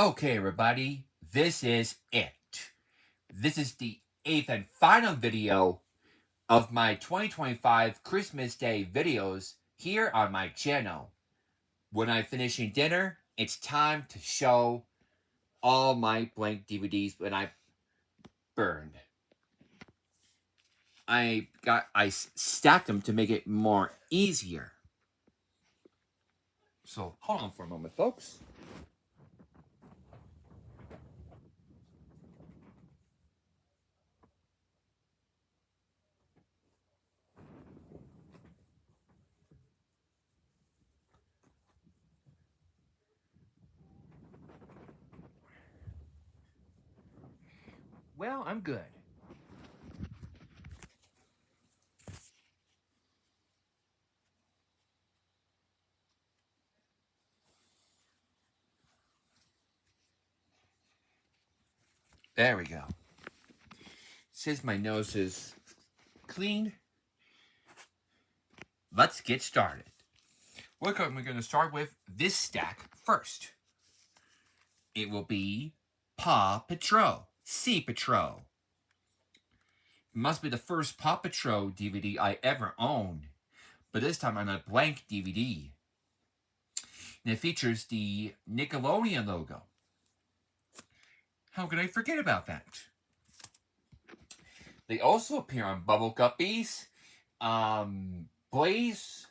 Okay, everybody, this is it. This is the 8th and final video of my 2025 Christmas Day videos here on my channel. When I'm finishing dinner, it's time to show all my blank DVDs when I burned. I stacked them to make it more easier. So hold on for a moment, folks. Well, I'm good. There we go. Since my nose is clean, let's get started. We're going to start with this stack first. It will be Paw Patrol, Sea Patrol. It must be the first Paw Patrol DVD I ever owned, but this time on a blank DVD. And it features the Nickelodeon logo. How could I forget about that? They also appear on Bubble Guppies, Blaze,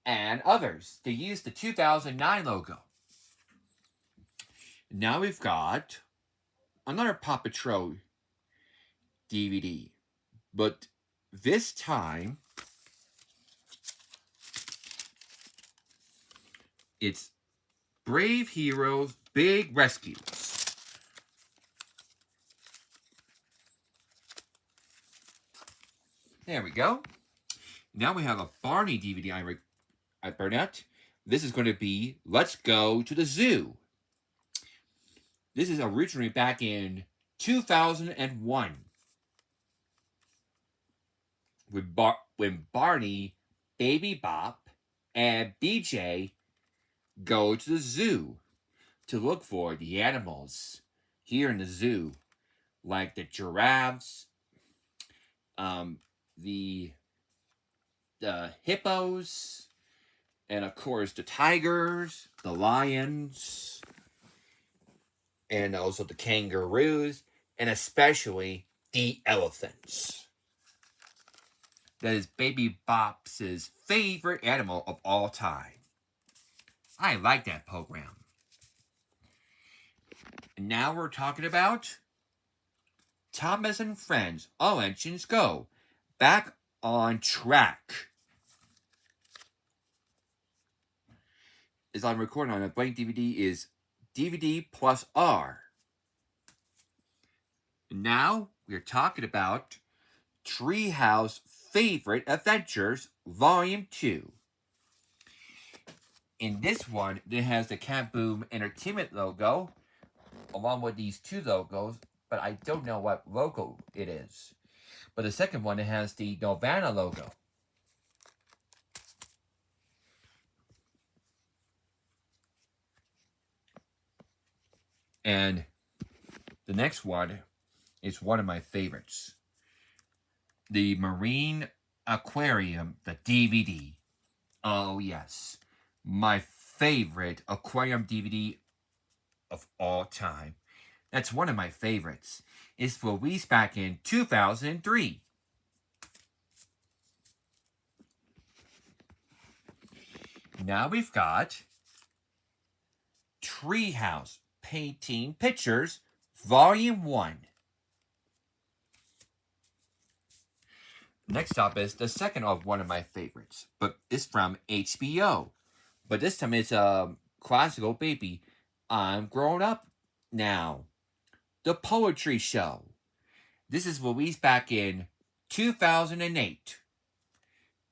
and others. They use the 2009 logo. Now we've got another Paw Patrol DVD, but this time it's Brave Heroes Big Rescues. There we go. Now we have a Barney DVD I burned out. This is going to be Let's Go to the Zoo. This is originally back in 2001 when Barney, Baby Bop, and BJ go to the zoo to look for the animals here in the zoo, like the giraffes, the hippos, and of course the tigers, the lions, and also the kangaroos, and especially the elephants. That is Baby Bop's favorite animal of all time. I like that program. And now we're talking about Thomas and Friends, All Engines Go, Back on Track. As I'm recording on a blank DVD is DVD plus R. And now we're talking about Treehouse Favorite Adventures Volume 2. In this one, it has the Kaboom Entertainment logo, along with these two logos, but I don't know what logo it is. But the second one, it has the Nelvana logo. And the next one is one of my favorites. The Marine Aquarium, the DVD. Oh yes, my favorite aquarium DVD of all time. That's one of my favorites. It's released back in 2003. Now we've got Treehouse Painting Pictures, Volume 1. Next up is the second of one of my favorites, but it's from HBO. But this time it's a classical baby. I'm grown up now. The Poetry Show. This is released back in 2008.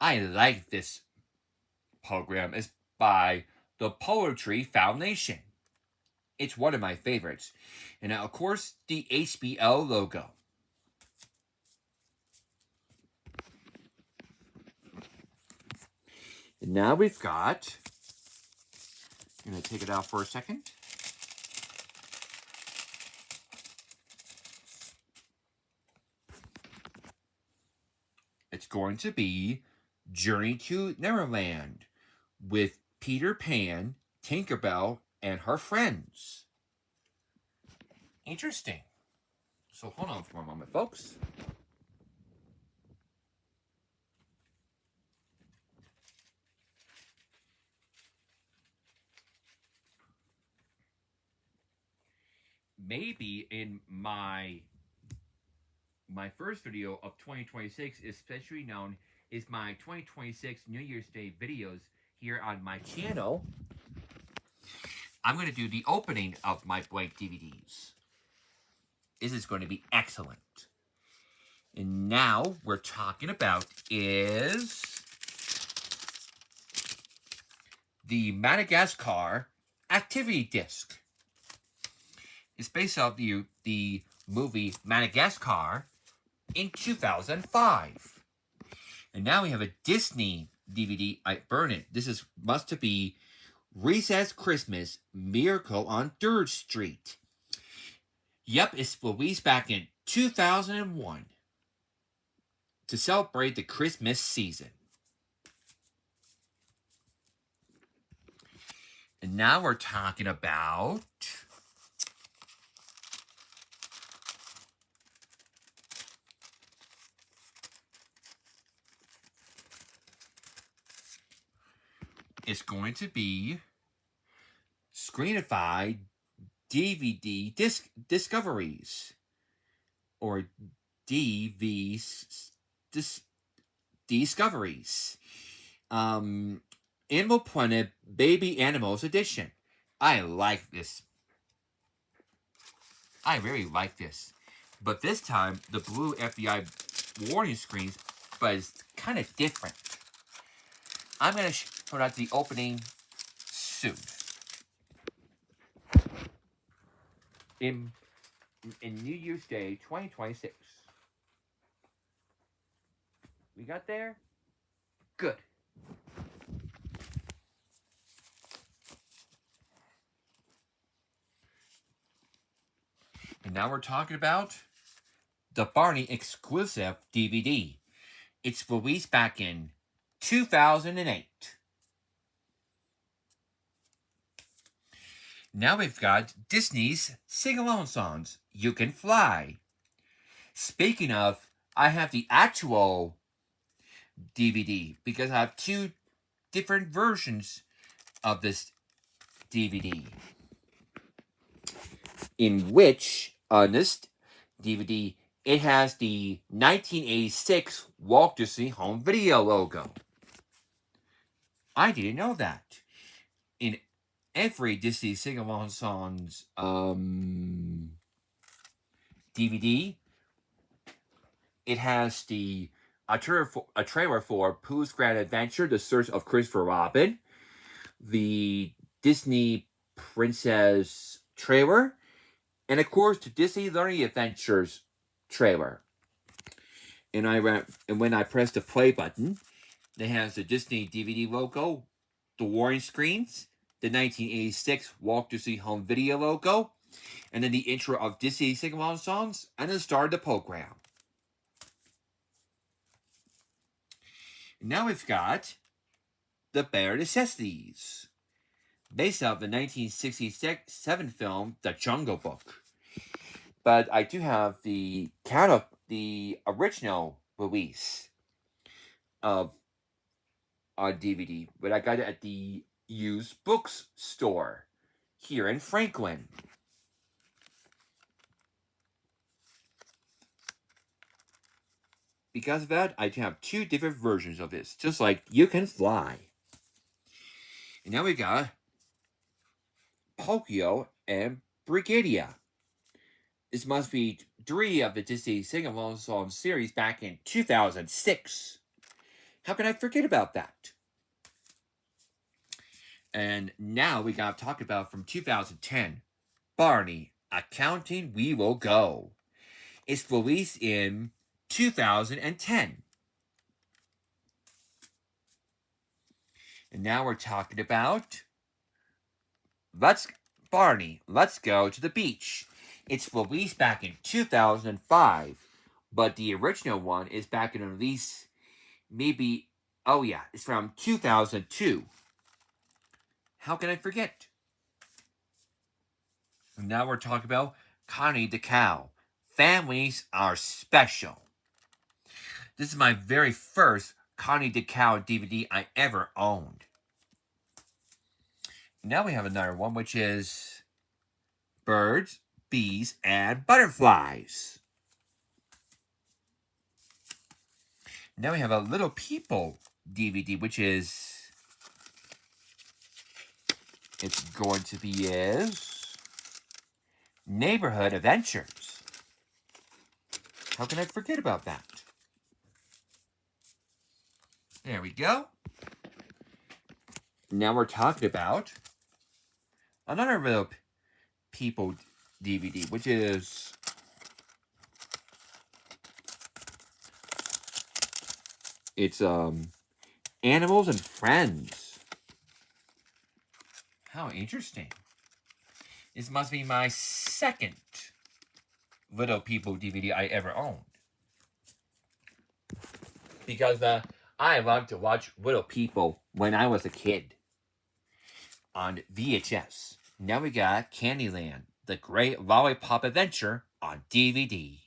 I like this program. It's by the Poetry Foundation. It's one of my favorites. And of course, the HBO logo. And now we've got, I'm going to take it out for a second. it's going to be Journey to Neverland with Peter Pan, Tinkerbell, and her friends. Interesting. So hold on for a moment, folks. Maybe in my first video of 2026, especially known as my 2026 New Year's Day videos here on my channel, I'm going to do the opening of my blank DVDs. This is going to be excellent. And now we're talking about is the Madagascar Activity Disc. It's based off the movie Madagascar in 2005. And now we have a Disney DVD. I burn it. This must be Recess Christmas Miracle on 3rd Street. Yep, it's released back in 2001 to celebrate the Christmas season. And now we're talking about it's going to be Screenified DVD Discoveries, or Discoveries. Animal Planet Baby Animals Edition. I like this. I really like this. But this time, the blue FBI warning screens, but it's kind of different. I'm going to put out the opening soon. In New Year's Day 2026. We got there? Good. And now we're talking about the Barney exclusive DVD. It's released back in 2008. Now we've got Disney's sing-along songs, You Can Fly. Speaking of, I have the actual DVD because I have two different versions of this DVD. In which, on this DVD, it has the 1986 Walt Disney Home Video logo. I didn't know that. In every Disney Sing-Along Songs DVD, it has a trailer for Pooh's Grand Adventure, The Search of Christopher Robin, the Disney Princess trailer, and of course the Disney Learning Adventures trailer. And when I press the play button, it has the Disney DVD logo, the warning screens, the 1986 Walt Disney Home Video logo, and then the intro of Disney Sing-Along Songs, and the start of the program. Now we've got The Bare Necessities, based off the 1967 film The Jungle Book. But I do have the original release of on DVD, but I got it at the used books store here in Franklin. Because of that, I have two different versions of this, just like You Can Fly. And now we got Pinocchio and Brigadia. This must be 3 of the Disney Sing-Along Song series back in 2006. How can I forget about that? And now we got to talk about from 2010, Barney, Accounting We Will Go. It's released in 2010. And now we're talking about Barney, Let's Go to the Beach. It's released back in 2005, but the original one is back in release maybe, oh yeah, it's from 2002. How can I forget? And now we're talking about Connie the Cow. Families are special. This is my very first Connie the Cow DVD I ever owned. Now we have another one, which is Birds, Bees, and Butterflies. Now we have a Little People DVD, which is, it's going to be Neighborhood Adventures. How can I forget about that? There we go. Now we're talking about another Little People DVD, which is it's Animals and Friends. How interesting. This must be my second Little People DVD I ever owned. Because I loved to watch Little People when I was a kid on VHS. Now we got Candyland, The Great Lollipop Adventure on DVD.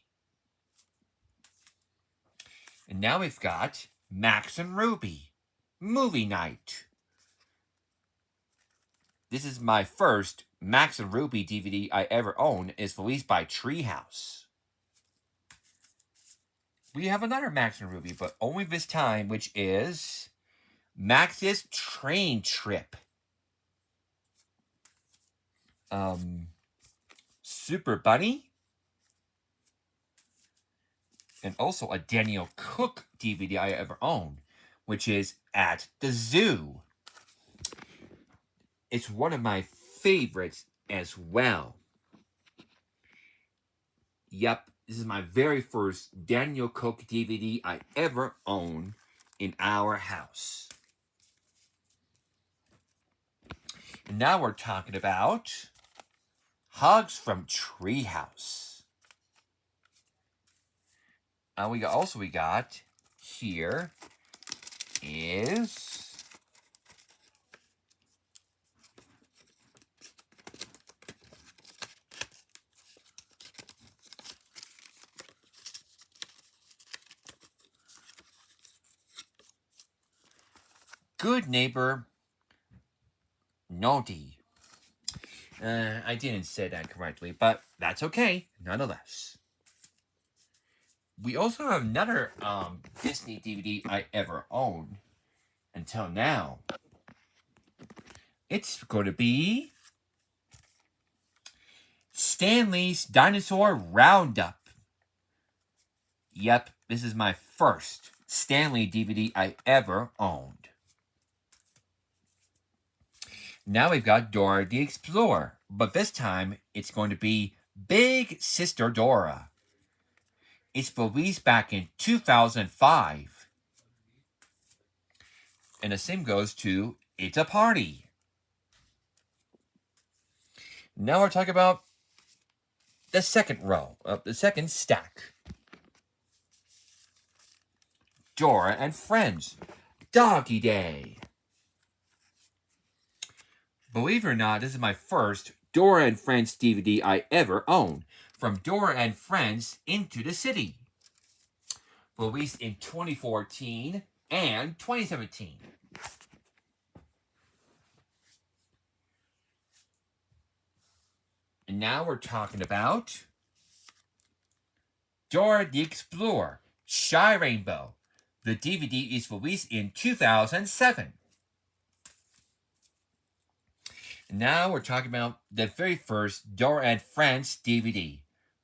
And now we've got Max and Ruby, Movie Night. This is my first Max and Ruby DVD I ever owned. It's released by Treehouse. We have another Max and Ruby, but only this time, which is Max's Train Trip. Super Bunny. And also a Daniel Cook DVD I ever owned, which is At the Zoo. It's one of my favorites as well. Yep, this is my very first Daniel Cook DVD I ever owned in our house. And now we're talking about Hugs from Treehouse. We got here is Good Neighbor Naughty. I didn't say that correctly, but that's okay, nonetheless. We also have another Disney DVD I ever owned until now. It's going to be Stanley's Dinosaur Roundup. Yep, this is my first Stanley DVD I ever owned. Now we've got Dora the Explorer, but this time it's going to be Big Sister Dora. It's released back in 2005. And the same goes to It's a Party. Now we're talking about the second row, the second stack. Dora and Friends, Doggy Day. Believe it or not, this is my first Dora and Friends DVD I ever owned. From Dora and Friends Into the City. Released in 2014 and 2017. And now we're talking about Dora the Explorer, Shy Rainbow. The DVD is released in 2007. Now we're talking about the very first Dora and Friends DVD,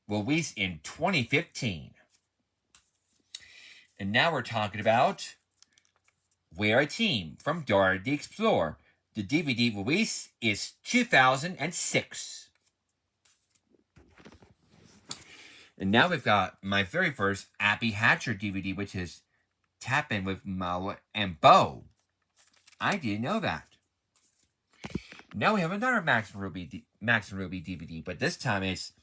released in 2015. And now we're talking about We're a Team from Dora the Explorer. The DVD release is 2006. And now we've got my very first Abby Hatcher DVD, which is Tapping with Mo and Bo. I didn't know that. Now we have another Max and Ruby DVD, but this time it's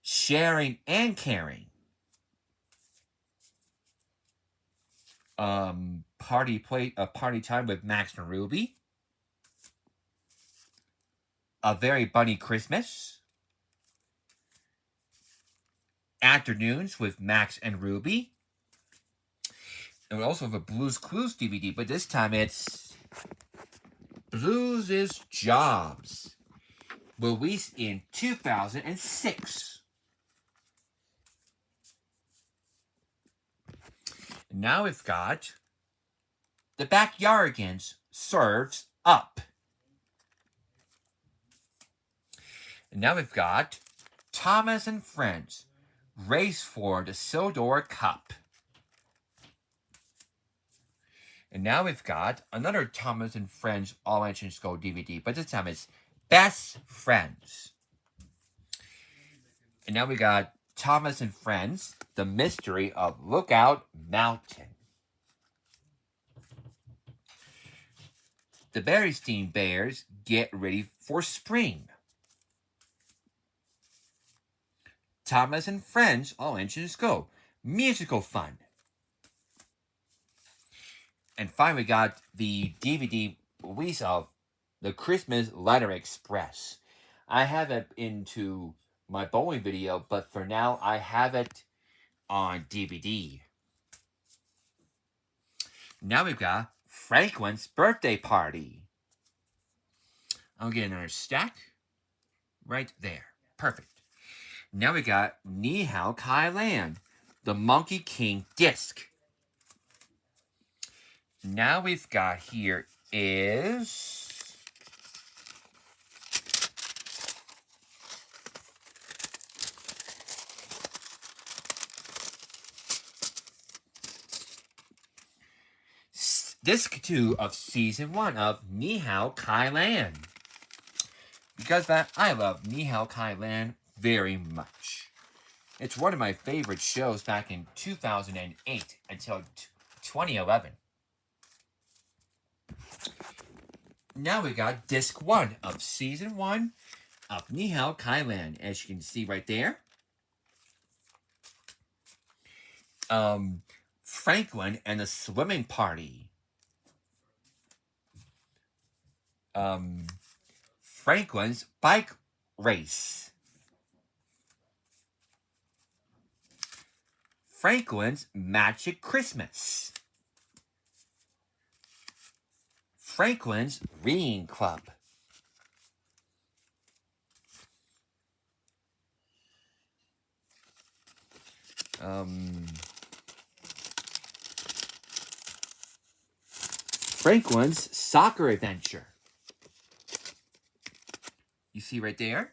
Sharing and Caring. Party Time with Max and Ruby, A Very Bunny Christmas, Afternoons with Max and Ruby, and we also have a Blues Clues DVD, but this time it's Blues is Jobs, released in 2006. Now we've got The Backyardigans Serves Up. And now we've got Thomas and Friends Race for the Sodor Cup. And now we've got another Thomas and Friends All Engines Go DVD, but this time it's Best Friends. And now we got Thomas and Friends, The Mystery of Lookout Mountain. The Berenstain Bears Get Ready for Spring. Thomas and Friends All Engines Go, Musical Fun. And finally, we got the DVD release of The Christmas Letter Express. I have it into my bowling video, but for now, I have it on DVD. Now we've got Franklin's Birthday Party. I'll get another stack right there. Perfect. Now we got Ni Hao Kai Lan, the Monkey King disc. Now we've got here is Disc 2 of Season 1 of Ni Hao Kai Lan. Because I love Ni Hao Kai Lan very much. It's one of my favorite shows back in 2008 until 2011. Now we got Disc 1 of Season 1 of Ni Hao Kai Lan, as you can see right there. Franklin and the Swimming Party. Franklin's Bike Race. Franklin's Magic Christmas. Franklin's Reading Club. Franklin's Soccer Adventure. You see right there?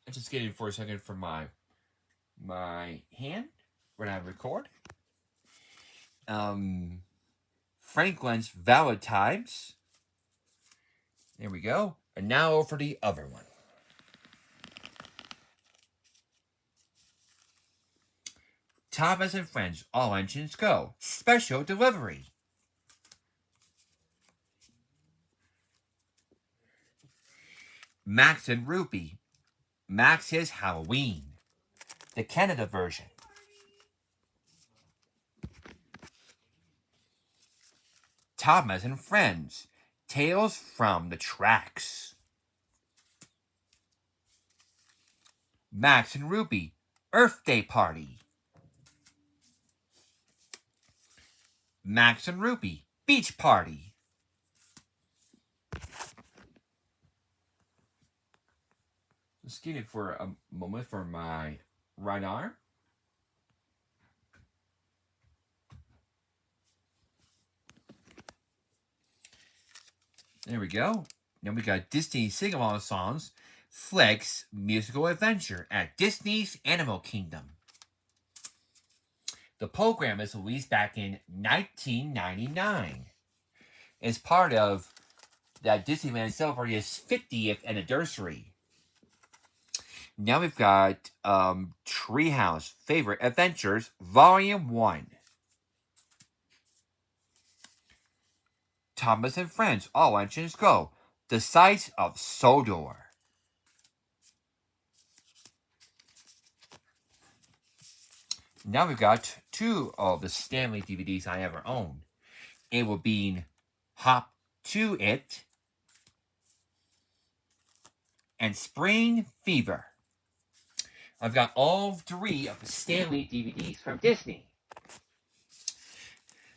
I'm just getting for a second from my hand when I record. Franklin's Valentine's. There we go. And now for the other one. Thomas and Friends All Engines Go, Special Delivery. Max and Ruby, Max's Halloween, the Canada version. Thomas and Friends, Tales from the Tracks. Max and Ruby, Earth Day Party. Max and Ruby, Beach Party. Just get it for a moment for my right arm. There we go. Now we got Disney sing-along songs, Fleck's Musical Adventure at Disney's Animal Kingdom. The program is released back in 1999. It's part of that Disneyland celebrating its 50th anniversary. Now we've got Treehouse Favorite Adventures Volume 1. Thomas and Friends All Engines Go, The Sights of Sodor. Now we've got two of the Stanley DVDs I ever owned. It will be Hop to It and Spring Fever. I've got all three of the Stanley DVDs from Disney.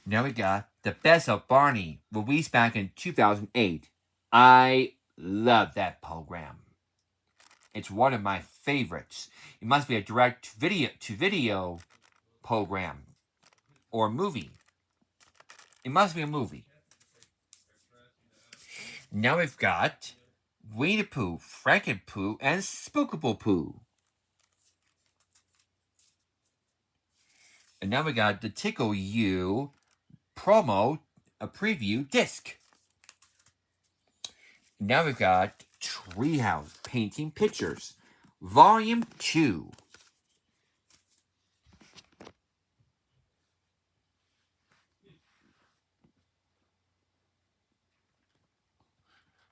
Now we got The Best of Barney, released back in 2008. I love that program. It's one of my favorites. It must be a direct video program or movie. It must be a movie. Now we've got Winnie the Pooh, Frankenpooh, and Spookable Pooh. And now we got the Tickle You promo, a preview disc. Now we've got Treehouse Painting Pictures, Volume 2.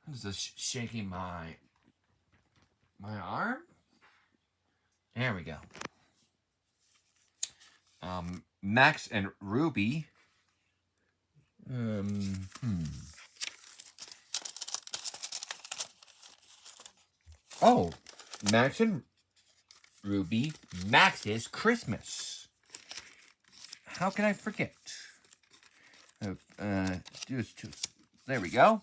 I'm just shaking my arm. There we go. Max and Ruby. Oh, Max and Ruby, Max's Christmas. How can I forget? There we go.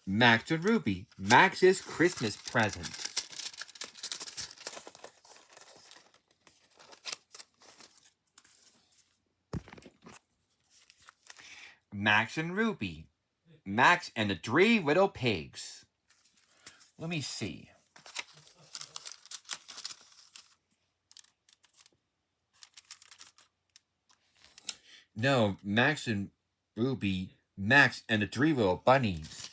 Max and Ruby, Max's Christmas present. Max and Ruby, Max and the Three Little Pigs. Let me see. No, Max and Ruby, Max and the Three Little Bunnies.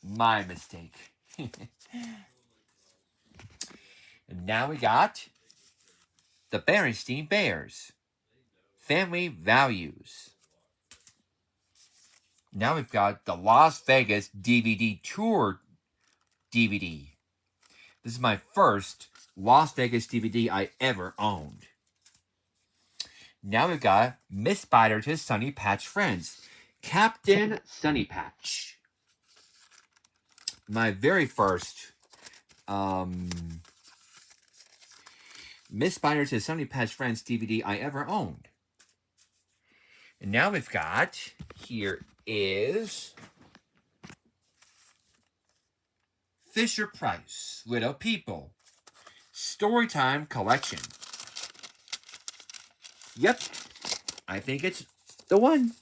My mistake. And now we got the Berenstein Bears. Family Values. Now we've got the Las Vegas DVD Tour DVD. This is my first Las Vegas DVD I ever owned. Now we've got Miss Spider to Sunny Patch Friends. Captain Sunny Patch. My very first Miss Spider to Sunny Patch Friends DVD I ever owned. And now we've got, here is Fisher Price, Little People, Storytime Collection. Yep, I think it's the one.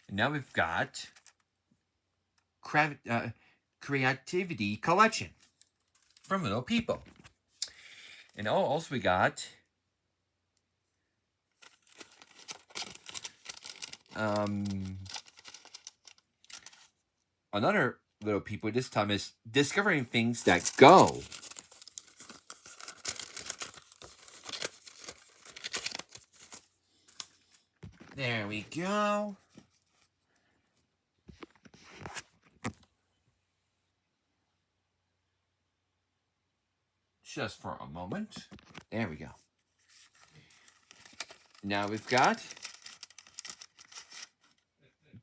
And now we've got Creativity Collection from Little People. And also we got another Little People. This time is Discovering Things That Go. There we go. Just for a moment. There we go. Now we've got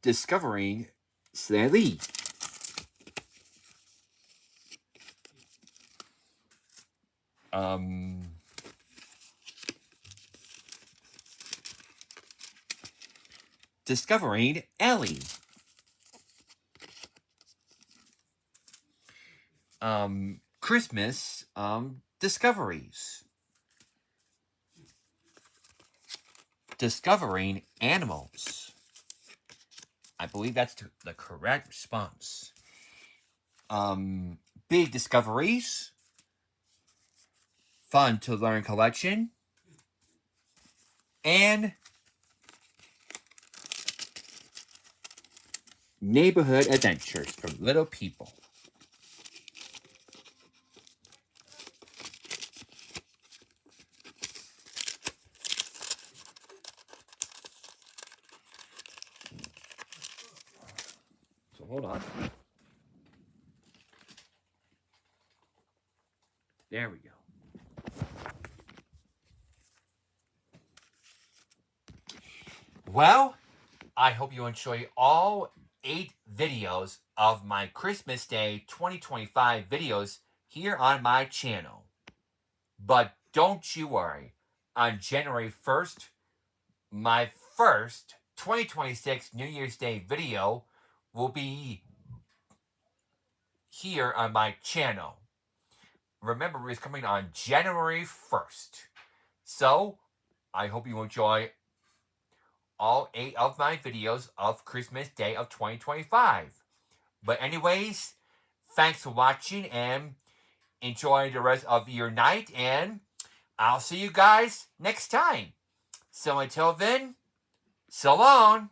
Discovering Sally. Discovering Ellie. Christmas Discoveries. Discovering Animals. I believe that's the correct response. Big Discoveries. Fun to Learn Collection. And Neighborhood Adventures from Little People. So hold on. There we go. Well, I hope you enjoy all 8 videos of my Christmas Day 2025 videos here on my channel. But don't you worry, on January 1st, my first 2026 New Year's Day video will be here on my channel. Remember, it's coming on January 1st. So, I hope you enjoy all 8 of my videos of Christmas Day of 2025. But anyways, thanks for watching and enjoy the rest of your night, and I'll see you guys next time. So until then, so long.